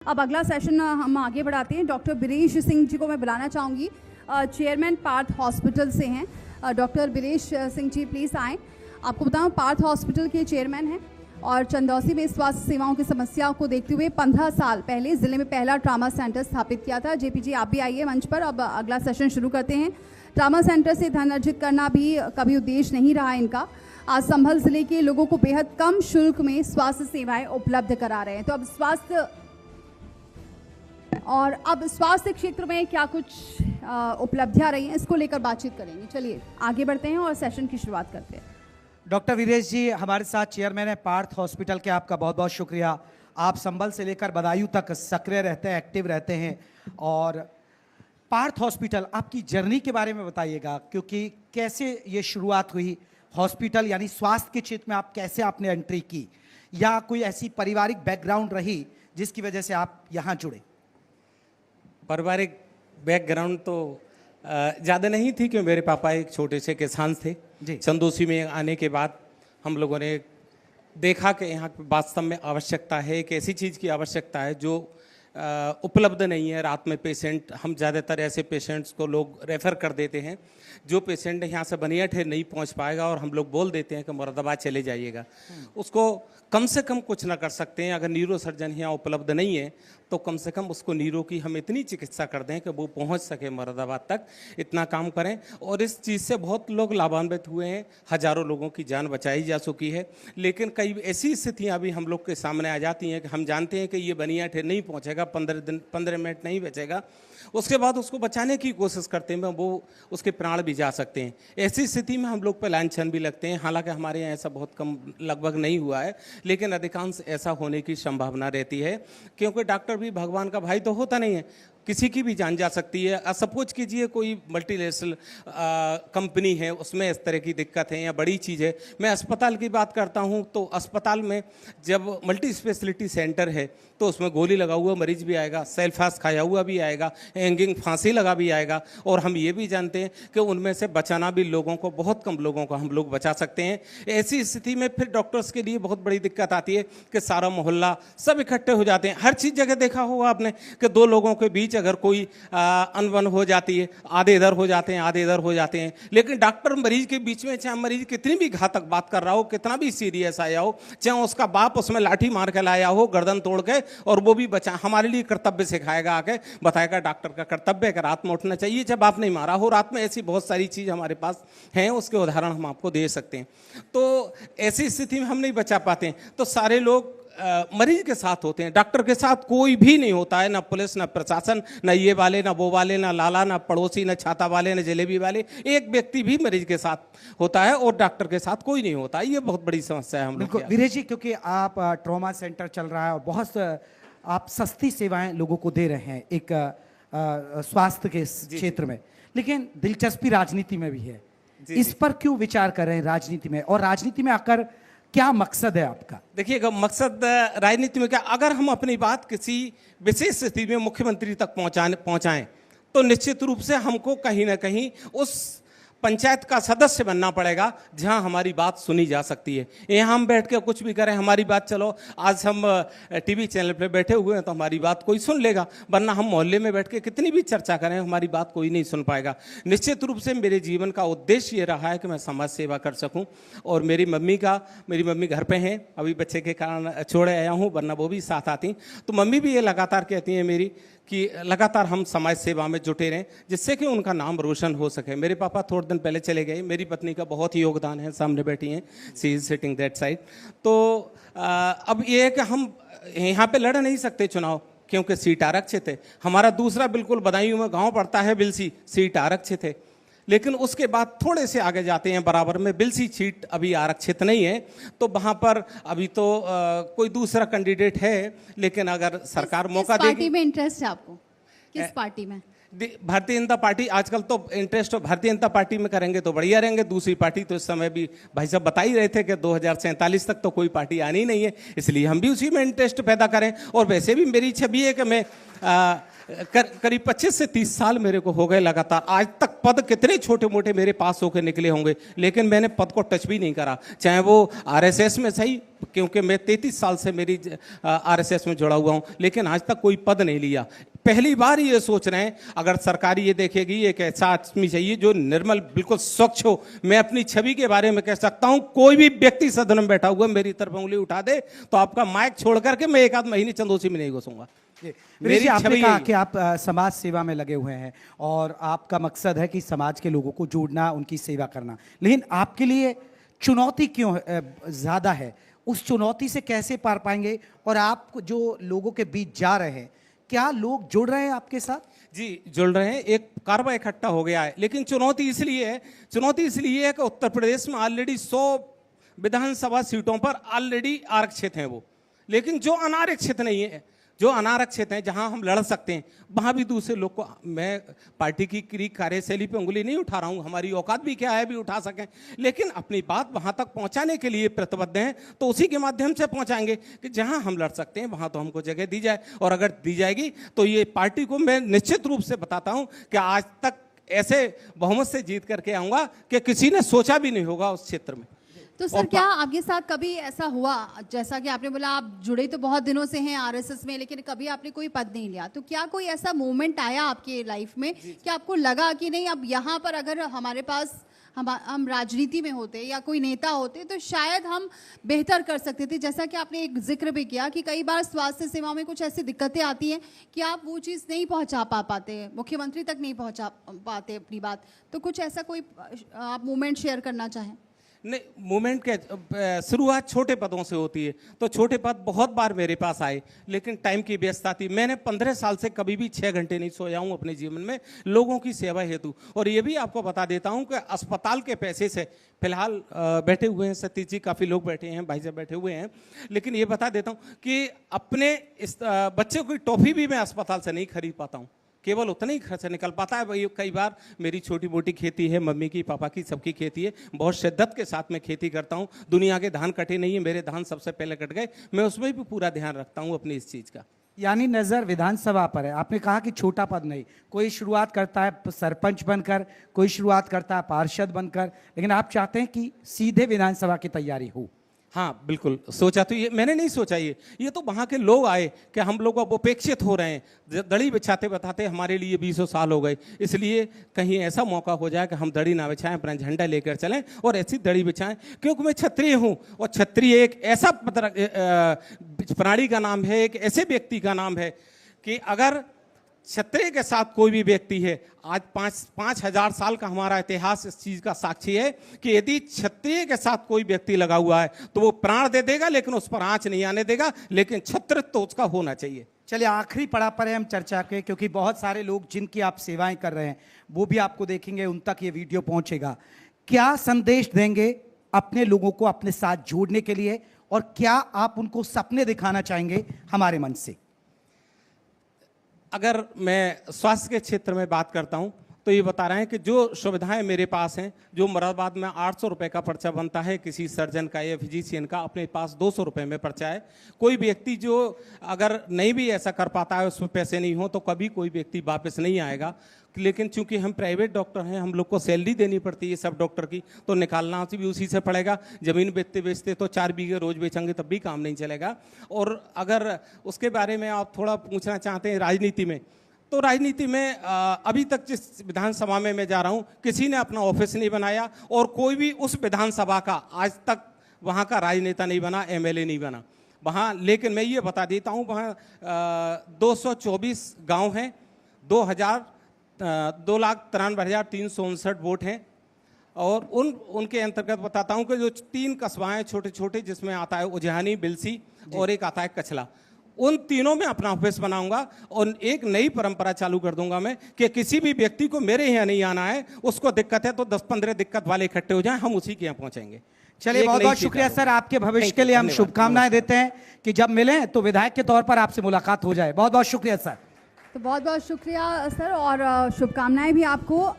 अब अगला सेशन हम आगे बढ़ाते हैं। डॉक्टर बीरेश सिंह जी को मैं बुलाना चाहूँगी, चेयरमैन पार्थ हॉस्पिटल से हैं। डॉक्टर बीरेश सिंह जी प्लीज़ आएँ। आपको बताऊँ पार्थ हॉस्पिटल के चेयरमैन हैं और चंदौसी में स्वास्थ्य सेवाओं की समस्या को देखते हुए 15 साल पहले ज़िले में पहला ट्रामा सेंटर स्थापित किया था। जेपी जी आप भी आइए मंच पर। अब अगला सेशन शुरू करते हैं। ट्रामा सेंटर से धन अर्जित करना भी कभी उद्देश्य नहीं रहा इनका। आज संभल जिले के लोगों को बेहद कम शुल्क में स्वास्थ्य सेवाएं उपलब्ध करा रहे हैं। तो अब स्वास्थ्य क्षेत्र में क्या कुछ उपलब्धियां रही हैं, इसको लेकर बातचीत करेंगे। चलिए आगे बढ़ते हैं और सेशन की शुरुआत करते हैं। डॉक्टर वीरेश जी हमारे साथ चेयरमैन है पार्थ हॉस्पिटल के, आपका बहुत बहुत शुक्रिया। आप संभल से लेकर बदायूं तक सक्रिय रहते हैं, एक्टिव रहते हैं। और पार्थ हॉस्पिटल, आपकी जर्नी के बारे में बताइएगा, क्योंकि कैसे ये शुरुआत हुई हॉस्पिटल, यानी स्वास्थ्य के क्षेत्र में आप कैसे आपने एंट्री की, या कोई ऐसी पारिवारिक बैकग्राउंड रही जिसकी वजह से आप यहाँ जुड़े? पारिवारिक बैकग्राउंड तो ज़्यादा नहीं थी, क्योंकि मेरे पापा एक छोटे से किसान थे। चंदौसी में आने के बाद हम लोगों ने देखा कि यहाँ वास्तव में आवश्यकता है, एक ऐसी चीज़ की आवश्यकता है जो उपलब्ध नहीं है। रात में पेशेंट, हम ज़्यादातर ऐसे पेशेंट्स को लोग रेफ़र कर देते हैं जो पेशेंट यहाँ से बनियाठ है नहीं पहुँच पाएगा, और हम लोग बोल देते हैं कि मुरादाबाद चले जाइएगा। उसको कम से कम कुछ ना कर सकते हैं। अगर न्यूरो सर्जन यहाँ उपलब्ध नहीं है तो कम से कम उसको न्यूरो की हम इतनी चिकित्सा कर दें कि वो पहुँच सके मुरादाबाद तक, इतना काम करें। और इस चीज़ से बहुत लोग लाभान्वित हुए हैं, हज़ारों लोगों की जान बचाई जा चुकी है। लेकिन कई ऐसी स्थितियाँ भी हम लोग के सामने आ जाती हैं कि हम जानते हैं कि ये बनियाठ है नहीं पहुँचेगा, 15 मिनट नहीं बचेगा, उसके बाद उसको बचाने की कोशिश करते हैं, वो उसके प्राण भी जा सकते हैं। ऐसी स्थिति में हम लोग पे लांछन भी लगते हैं। हालांकि हमारे यहाँ ऐसा बहुत कम, लगभग नहीं हुआ है, लेकिन अधिकांश ऐसा होने की संभावना रहती है, क्योंकि डॉक्टर भी भगवान का भाई तो होता नहीं है, किसी की भी जान जा सकती है। सपोज कीजिए कोई मल्टीनेशनल कंपनी है, उसमें इस तरह की दिक्कत है या बड़ी चीज़ है। मैं अस्पताल की बात करता हूं तो अस्पताल में जब मल्टी स्पेशलिटी सेंटर है तो उसमें गोली लगा हुआ मरीज भी आएगा, सेल्फास खाया हुआ भी आएगा, हैंगिंग फांसी लगा भी आएगा। और हम ये भी जानते हैं कि उनमें से बचाना भी लोगों को, बहुत कम लोगों को हम लोग बचा सकते हैं। ऐसी स्थिति में फिर डॉक्टर्स के लिए बहुत बड़ी दिक्कत आती है कि सारा मोहल्ला सब इकट्ठे हो जाते हैं। हर चीज़ जगह देखा होगा आपने कि दो लोगों के बीच अगर कोई अनबन हो जाती है, आधे इधर हो जाते हैं, आधे इधर हो जाते हैं। लेकिन डॉक्टर मरीज के बीच में, चाहे मरीज कितनी भी घातक बात कर रहा हो, कितना भी सीरियस आया हो, चाहे उसका बाप उसमें लाठी मार के लाया हो गर्दन तोड़ के, और वो भी बचा, हमारे लिए कर्तव्य सिखाएगा, आके बताएगा डॉक्टर का कर्तव्य है कि रात में उठना चाहिए, जब बाप नहीं मारा हो रात में। ऐसी बहुत सारी चीज़ हमारे पास हैं, उसके उदाहरण हम आपको दे सकते हैं। तो ऐसी स्थिति में हम नहीं बचा पाते हैं, तो सारे लोग मरीज के साथ होते हैं, डॉक्टर के साथ कोई भी नहीं होता है, ना पुलिस, ना प्रशासन, ना ये वाले, ना वो वाले, ना लाला, ना पड़ोसी, ना छाता वाले, ना जलेबी वाले। एक व्यक्ति भी मरीज के साथ होता है और डॉक्टर के साथ कोई नहीं होता। ये बहुत बड़ी समस्या है हम लोग। वीरेश जी, क्योंकि आप ट्रॉमा सेंटर चल रहा है और बहुत आप सस्ती सेवाएं लोगों को दे रहे हैं एक स्वास्थ्य के क्षेत्र में, लेकिन दिलचस्पी राजनीति में भी है। इस पर क्यों विचार कर रहे हैं राजनीति में, और राजनीति में आकर क्या मकसद है आपका? देखिएगा, मकसद राजनीति में क्या, अगर हम अपनी बात किसी विशेष स्थिति में मुख्यमंत्री तक पहुंचाएं तो निश्चित रूप से हमको कहीं ना कहीं उस पंचायत का सदस्य बनना पड़ेगा जहां हमारी बात सुनी जा सकती है। यहाँ हम बैठ के कुछ भी करें, हमारी बात, चलो आज हम टीवी चैनल पे बैठे हुए हैं तो हमारी बात कोई सुन लेगा, वरना हम मोहल्ले में बैठ के कितनी भी चर्चा करें हमारी बात कोई नहीं सुन पाएगा। निश्चित रूप से मेरे जीवन का उद्देश्य ये रहा है कि मैं समाज सेवा कर सकूं। और मेरी मम्मी घर पे हैं, अभी बच्चे के कारण छोड़े आया हूँ, वरना वो भी साथ आती। तो मम्मी भी ये लगातार कहती हैं मेरी कि लगातार हम समाज सेवा में जुटे रहें, जिससे कि उनका नाम रोशन हो सके। मेरे पापा थोड़े दिन पहले चले गए, मेरी पत्नी का बहुत ही योगदान है, सामने बैठी हैं, she is sitting that side. तो अब ये है कि हम यहाँ पे लड़ नहीं सकते चुनाव, क्योंकि सीट आरक्षित है। हमारा दूसरा बिल्कुल बदायूं में गांव पड़ता है बिलसी, सीट आरक्षित है। लेकिन उसके बाद थोड़े से आगे जाते हैं बराबर में, बिलसी सीट अभी आरक्षित नहीं है, तो वहाँ पर अभी तो कोई दूसरा कैंडिडेट है। लेकिन अगर सरकार मौका देगी। पार्टी में इंटरेस्ट है आपको? किस पार्टी में? भारतीय जनता पार्टी। आजकल तो इंटरेस्ट भारतीय जनता पार्टी में करेंगे तो बढ़िया रहेंगे। दूसरी पार्टी तो इस समय भी भाई साहब बता ही रहे थे कि 2047 तक तो कोई पार्टी आनी नहीं है, इसलिए हम भी उसी में इंटरेस्ट पैदा करें। और वैसे भी मेरी छवि है कि मैं करीब 25 से 30 साल मेरे को हो गए लगातार। आज तक पद कितने छोटे मोटे मेरे पास होकर निकले होंगे, लेकिन मैंने पद को टच भी नहीं करा, चाहे वो आरएसएस में सही, क्योंकि मैं 33 साल से मेरी आरएसएस में जुड़ा हुआ हूं, लेकिन आज तक कोई पद नहीं लिया। पहली बार ये सोच रहे हैं, अगर सरकार ये देखेगी, एक ऐसा आदमी चाहिए जो निर्मल बिल्कुल स्वच्छ हो। मैं अपनी छवि के बारे में कह सकता हूं, कोई भी व्यक्ति सदन में बैठा हुआ मेरी तरफ उंगली उठा दे तो आपका माइक छोड़ करके मैं एक आध महीने चंदोसी में नहीं घुसूंगा। मेरी आपने कहा कि आप समाज सेवा में लगे हुए हैं और आपका मकसद है कि समाज के लोगों को जोड़ना, उनकी सेवा करना, लेकिन आपके लिए चुनौती क्यों ज्यादा है? उस चुनौती से कैसे पार पाएंगे? और आप जो लोगों के बीच जा रहे हैं, क्या लोग जुड़ रहे हैं आपके साथ? जी, जुड़ रहे हैं, एक कारवा इकट्ठा हो गया है। लेकिन चुनौती इसलिए है कि उत्तर प्रदेश में ऑलरेडी 100 विधानसभा सीटों पर ऑलरेडी आरक्षित हैं वो, लेकिन जो अनारक्षित नहीं है, जो अनारक्षित हैं, जहां हम लड़ सकते हैं, वहां भी दूसरे लोग को, मैं पार्टी की कार्यशैली पे उंगली नहीं उठा रहा हूं, हमारी औकात भी क्या है भी उठा सकें, लेकिन अपनी बात वहां तक पहुंचाने के लिए प्रतिबद्ध हैं, तो उसी के माध्यम से पहुंचाएंगे कि जहां हम लड़ सकते हैं वहां तो हमको जगह दी जाए। और अगर दी जाएगी तो ये पार्टी को मैं निश्चित रूप से बताता हूं कि आज तक ऐसे बहुमत से जीत करके आऊंगा कि किसी ने सोचा भी नहीं होगा उस क्षेत्र में। तो सर, क्या आपके साथ कभी ऐसा हुआ, जैसा कि आपने बोला आप जुड़े तो बहुत दिनों से हैं आरएसएस में, लेकिन कभी आपने कोई पद नहीं लिया, तो क्या कोई ऐसा मोमेंट आया आपके लाइफ में कि आपको लगा कि नहीं, अब यहाँ पर अगर हमारे पास हम राजनीति में होते या कोई नेता होते तो शायद हम बेहतर कर सकते थे? जैसा कि आपने एक जिक्र भी किया कि कई बार स्वास्थ्य सेवा में कुछ ऐसी दिक्कतें आती हैं कि आप वो चीज़ नहीं पहुंचा पाते, मुख्यमंत्री तक नहीं पहुंचा पाते अपनी बात, तो कुछ ऐसा कोई आप मोमेंट शेयर करना चाहें? नहीं, मूवमेंट के शुरुआत छोटे पदों से होती है, तो छोटे पद बहुत बार मेरे पास आए, लेकिन टाइम की व्यस्तता थी। मैंने 15 साल से कभी भी 6 घंटे नहीं सोया हूं अपने जीवन में लोगों की सेवा हेतु। और ये भी आपको बता देता हूं कि अस्पताल के पैसे से, फिलहाल बैठे हुए हैं सतीश जी, काफ़ी लोग बैठे हैं, भाई साहब बैठे हुए हैं, लेकिन ये बता देता हूँ कि अपने इस बच्चे की टॉफ़ी भी मैं अस्पताल से नहीं खरीद पाता हूँ, केवल उतना ही खर्चा निकल पाता है। भाई कई बार मेरी छोटी मोटी खेती है, मम्मी की, पापा की, सबकी खेती है, बहुत शिद्दत के साथ मैं खेती करता हूँ। दुनिया के धान कटे नहीं है, मेरे धान सबसे पहले कट गए, मैं उसमें भी पूरा ध्यान रखता हूँ अपनी इस चीज़ का। यानी नज़र विधानसभा पर है। आपने कहा कि छोटा पद नहीं, कोई शुरुआत करता है सरपंच बनकर, कोई शुरुआत करता है पार्षद बनकर, लेकिन आप चाहते हैं कि सीधे विधानसभा की तैयारी हो। हाँ बिल्कुल, सोचा तो ये मैंने नहीं सोचा, ये तो वहाँ के लोग आए कि हम लोग अब उपेक्षित हो रहे हैं। दड़ी बिछाते बताते हमारे लिए 20 साल हो गए, इसलिए कहीं ऐसा मौका हो जाए कि हम दड़ी ना बिछाएं, अपना झंडा लेकर चलें और ऐसी दड़ी बिछाएं। क्योंकि मैं क्षत्रिय हूँ, और क्षत्रिय एक ऐसा प्राणी का नाम है, एक ऐसे व्यक्ति का नाम है कि अगर क्षत्रिय के साथ कोई भी व्यक्ति है, आज 5,000 साल का हमारा इतिहास इस चीज का साक्षी है कि यदि क्षत्रिय के साथ कोई व्यक्ति लगा हुआ है तो वो प्राण दे देगा, लेकिन उस पर आंच नहीं आने देगा, लेकिन छत्र तो उसका होना चाहिए। चलिए, आखिरी पड़ाव पर है हम चर्चा के, क्योंकि बहुत सारे लोग जिनकी आप सेवाएं कर रहे हैं वो भी आपको देखेंगे, उन तक ये वीडियो पहुंचेगा। क्या संदेश देंगे अपने लोगों को अपने साथ जोड़ने के लिए, और क्या आप उनको सपने दिखाना चाहेंगे हमारे मन से? अगर मैं स्वास्थ्य के क्षेत्र में बात करता हूं तो ये बता रहे हैं कि जो सुविधाएं मेरे पास हैं, जो मुरादाबाद में 800 रुपये का पर्चा बनता है किसी सर्जन का या फिजिशियन का, अपने पास 200 रुपये में पर्चा है। कोई व्यक्ति जो अगर नहीं भी ऐसा कर पाता है, उसमें पैसे नहीं हो, तो कभी कोई व्यक्ति वापस नहीं आएगा। लेकिन चूंकि हम प्राइवेट डॉक्टर हैं, हम लोग को सैलरी देनी पड़ती है सब डॉक्टर की, तो निकालना भी उसी से पड़ेगा। ज़मीन बेचते बेचते तो 4 बीघे रोज बेचेंगे तब भी काम नहीं चलेगा। और अगर उसके बारे में आप थोड़ा पूछना चाहते हैं राजनीति में, तो राजनीति में अभी तक जिस विधानसभा में मैं जा रहा हूँ, किसी ने अपना ऑफिस नहीं बनाया, और कोई भी उस विधानसभा का आज तक वहाँ का राजनेता नहीं बना, MLA नहीं बना वहाँ। लेकिन मैं ये बता देता हूँ, वहाँ 224 गाँव हैं, 2,93,359 वोट हैं, और उनके अंतर्गत बताता हूँ कि जो 3 कस्बे छोटे छोटे, जिसमें आता है उजहानी, बिलसी और एक आता है कचला, उन तीनों में अपना ऑफिस बनाऊंगा। और एक नई परंपरा चालू कर दूंगा मैं कि किसी भी व्यक्ति को मेरे यहाँ नहीं आना है, उसको दिक्कत है तो 10-15 दिक्कत वाले इकट्ठे हो जाएं, हम उसी के यहाँ पहुंचेंगे। चलिए, बहुत बहुत शुक्रिया सर, आपके भविष्य के लिए हम शुभकामनाएं देते हैं कि जब मिलें तो विधायक के तौर पर आपसे मुलाकात हो जाए। बहुत बहुत शुक्रिया सर। तो बहुत बहुत शुक्रिया सर, और शुभकामनाएं भी आपको।